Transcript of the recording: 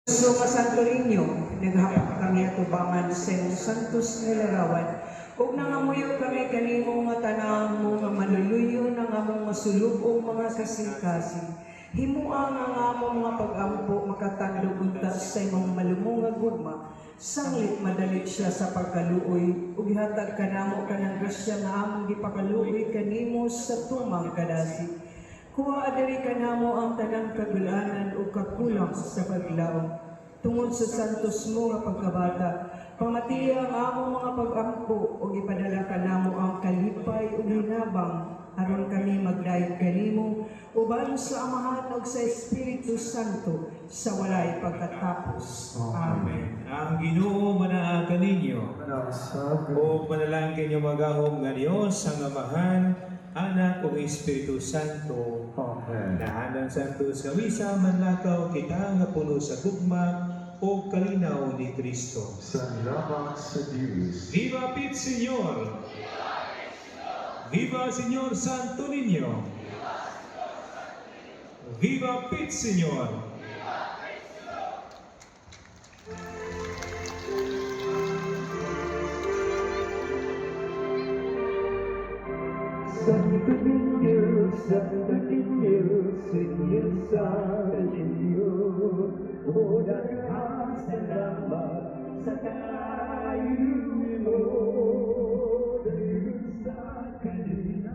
So nga Santo Niño, naghapon kami atubangan sa imong santos nga larawan. Ug nangamuyo kami kanimo nga tanang mo nga maluluyo ng among masulubong mga kasing-kasing. Himua nga among mga pag-ampo makatandog unta sa imong malumong nga gugma. Sanglit madalit siya sa pagkaluoy ug ihatag kanamo kanang grasya nga among gipakaluoy kanimo sa tumang kadasi. Kuha adiri kanamo ang tanang kagulanan o kakulang sa paglaom. Tungod sa santos mo nga pagkabata, pamatiya ang among mga pag-ampo o ipadala kanamo ang kalipay o hinabang aron kami magdayeg kanimo uban sa Amahan ug sa Espiritu Santo sa walay pagkatapos. Amen. Ang Ginoo manaakan ninyo o manalangin ninyo magahom nga Dios ang Amahan, Anak ug Espiritu Santo. Amen. Nahanang santos nga misa manlakaw kita nga puno sa gugma o kalinaw ni Kristo. Salamat sa Diyos. Viva Pit Señor! Viva Señor Santo Niño! Viva Pit Señor! Santo Niño, Señor Santo Niño, o daghang salamat sa kaayuno mo, dahil sa kanila.